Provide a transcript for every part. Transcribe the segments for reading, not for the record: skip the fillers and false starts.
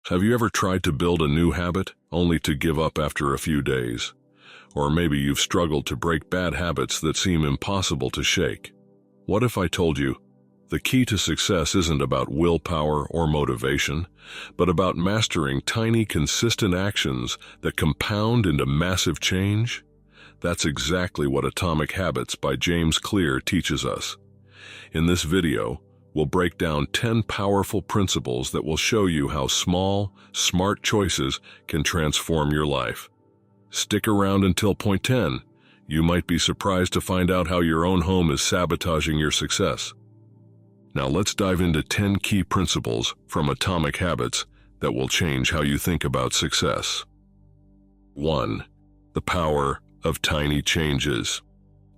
Have you ever tried to build a new habit only to give up after a few days? Or maybe you've struggled to break bad habits that seem impossible to shake. What if I told you the key to success isn't about willpower or motivation, but about mastering tiny, consistent actions that compound into massive change? That's exactly what Atomic Habits by James Clear teaches us. In this video, we'll break down 10 powerful principles that will show you how small, smart choices can transform your life. Stick around until point 10. You might be surprised to find out how your own home is sabotaging your success. Now let's dive into 10 key principles from Atomic Habits that will change how you think about success. 1. The power of tiny changes.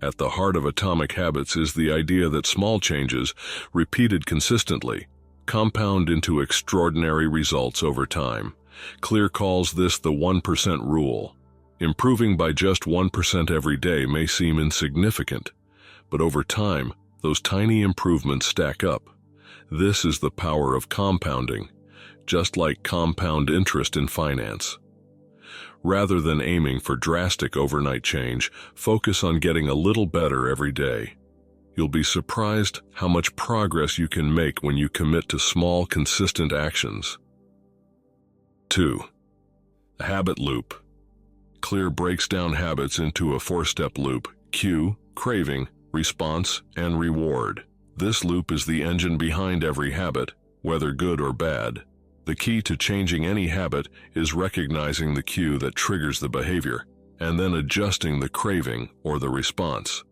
At the heart of Atomic Habits is the idea that small changes, repeated consistently, compound into extraordinary results over time. Clear calls this the 1% rule. Improving by just 1% every day may seem insignificant, but over time, those tiny improvements stack up. This is the power of compounding, just like compound interest in finance. Rather than aiming for drastic overnight change, focus on getting a little better every day. You'll be surprised how much progress you can make when you commit to small, consistent actions. 2. A habit loop. Clear breaks down habits into a 4-step loop: cue, craving, response, and reward. This loop is the engine behind every habit, whether good or bad. The key to changing any habit is recognizing the cue that triggers the behavior, and then adjusting the craving or the response.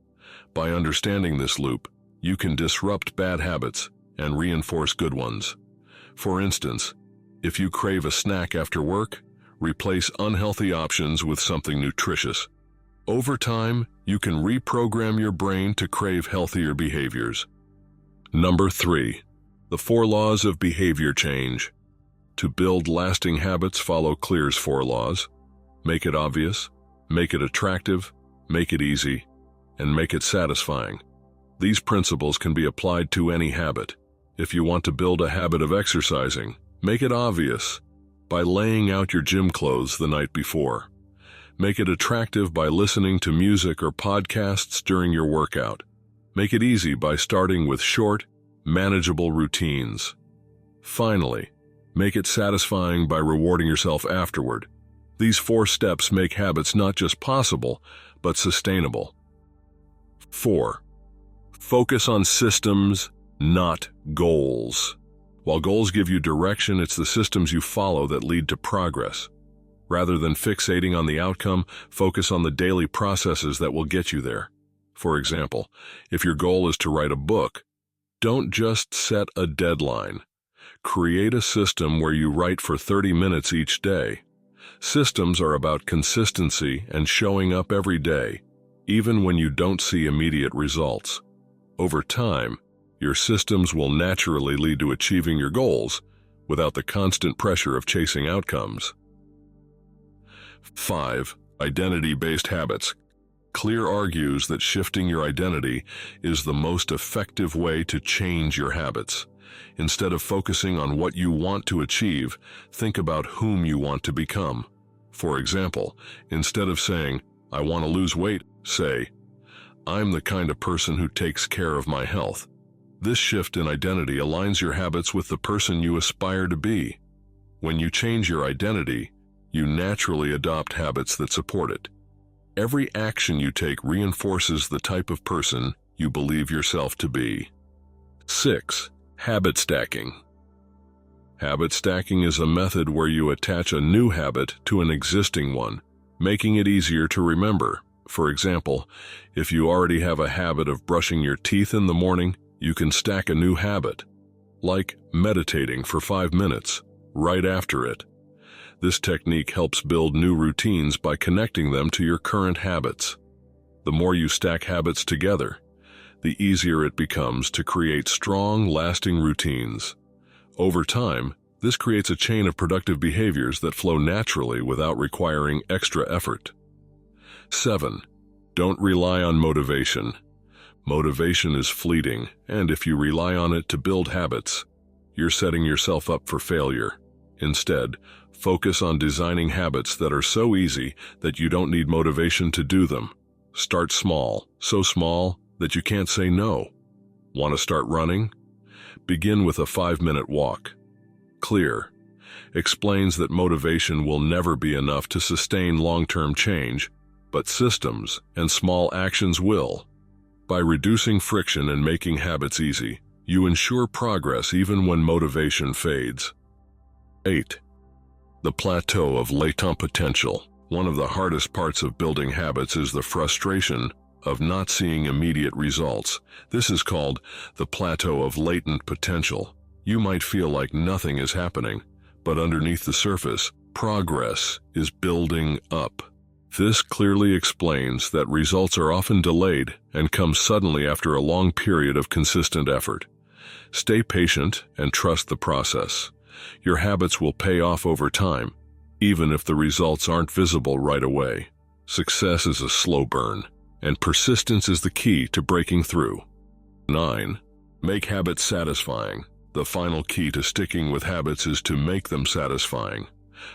By understanding this loop, you can disrupt bad habits and reinforce good ones. For instance, if you crave a snack after work, replace unhealthy options with something nutritious. Over time, you can reprogram your brain to crave healthier behaviors. Number 3. The 4 laws of behavior change. To build lasting habits, follow Clear's 4 laws. Make it obvious, make it attractive, make it easy, and make it satisfying. These principles can be applied to any habit. If you want to build a habit of exercising, make it obvious by laying out your gym clothes the night before. Make it attractive by listening to music or podcasts during your workout. Make it easy by starting with short, manageable routines. Finally, make it satisfying by rewarding yourself afterward. These 4 steps make habits not just possible, but sustainable. 4. Focus on systems, not goals. While goals give you direction, it's the systems you follow that lead to progress. Rather than fixating on the outcome, focus on the daily processes that will get you there. For example, if your goal is to write a book, don't just set a deadline. Create a system where you write for 30 minutes each day. Systems are about consistency and showing up every day, even when you don't see immediate results. Over time, your systems will naturally lead to achieving your goals without the constant pressure of chasing outcomes. 5. Identity-based habits. Clear argues that shifting your identity is the most effective way to change your habits. Instead of focusing on what you want to achieve, think about whom you want to become. For example, instead of saying, "I want to lose weight," say, "I'm the kind of person who takes care of my health." This shift in identity aligns your habits with the person you aspire to be. When you change your identity, you naturally adopt habits that support it. Every action you take reinforces the type of person you believe yourself to be. 6. Habit stacking. Habit stacking is a method where you attach a new habit to an existing one, making it easier to remember. For example, if you already have a habit of brushing your teeth in the morning, you can stack a new habit, like meditating for 5 minutes, right after it. This technique helps build new routines by connecting them to your current habits. The more you stack habits together, the easier it becomes to create strong, lasting routines. Over time, this creates a chain of productive behaviors that flow naturally without requiring extra effort. 7. Don't rely on motivation. Motivation is fleeting, and if you rely on it to build habits, you're setting yourself up for failure. Instead, focus on designing habits that are so easy that you don't need motivation to do them. Start small, so small that you can't say no. Want to start running? Begin with a 5-minute walk. Clear explains that motivation will never be enough to sustain long-term change, but systems and small actions will. By reducing friction and making habits easy, you ensure progress even when motivation fades. 8. The plateau of latent potential. One of the hardest parts of building habits is the frustration of not seeing immediate results. This is called the plateau of latent potential. You might feel like nothing is happening, but underneath the surface, progress is building up. This clearly explains that results are often delayed and come suddenly after a long period of consistent effort. Stay patient and trust the process. Your habits will pay off over time, even if the results aren't visible right away. Success is a slow burn, and persistence is the key to breaking through. 9. Make habits satisfying. The final key to sticking with habits is to make them satisfying.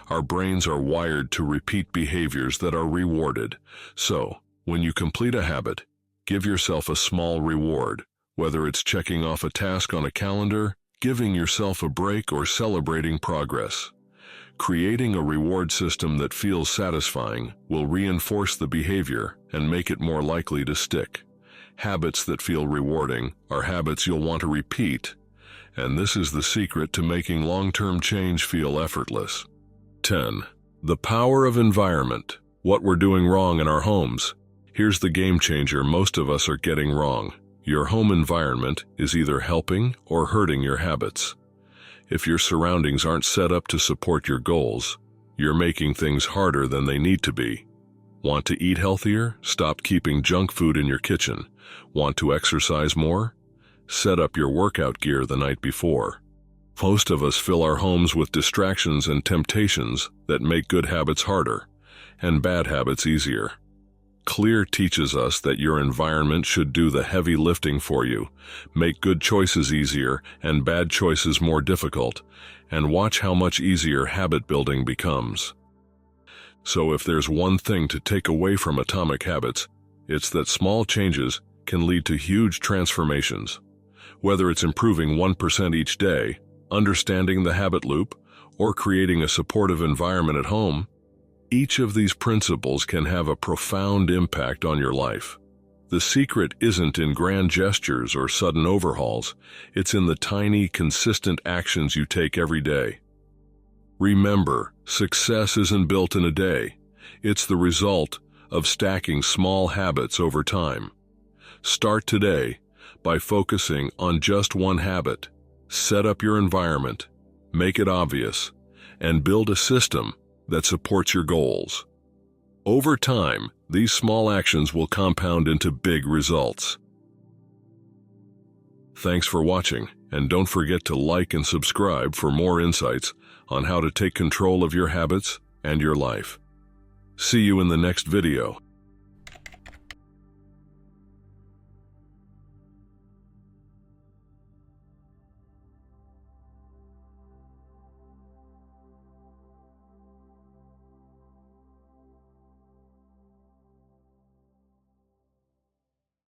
Our brains are wired to repeat behaviors that are rewarded. So, when you complete a habit, give yourself a small reward, whether it's checking off a task on a calendar, giving yourself a break, or celebrating progress. Creating a reward system that feels satisfying will reinforce the behavior and make it more likely to stick. Habits that feel rewarding are habits you'll want to repeat, and this is the secret to making long-term change feel effortless. 10. The power of environment. What we're doing wrong in our homes. Here's the game changer most of us are getting wrong. Your home environment is either helping or hurting your habits. If your surroundings aren't set up to support your goals, you're making things harder than they need to be. Want to eat healthier? Stop keeping junk food in your kitchen. Want to exercise more? Set up your workout gear the night before. Most of us fill our homes with distractions and temptations that make good habits harder and bad habits easier. Clear teaches us that your environment should do the heavy lifting for you, make good choices easier and bad choices more difficult, and watch how much easier habit building becomes. So if there's one thing to take away from Atomic Habits, it's that small changes can lead to huge transformations. Whether it's improving 1% each day, understanding the habit loop, or creating a supportive environment at home, each of these principles can have a profound impact on your life. The secret isn't in grand gestures or sudden overhauls, it's in the tiny, consistent actions you take every day. Remember, success isn't built in a day. It's the result of stacking small habits over time. Start today by focusing on just one habit. Set up your environment, make it obvious, and build a system that supports your goals. Over time, these small actions will compound into big results. Thanks for watching, and don't forget to like and subscribe for more insights on how to take control of your habits and your life. See you in the next video.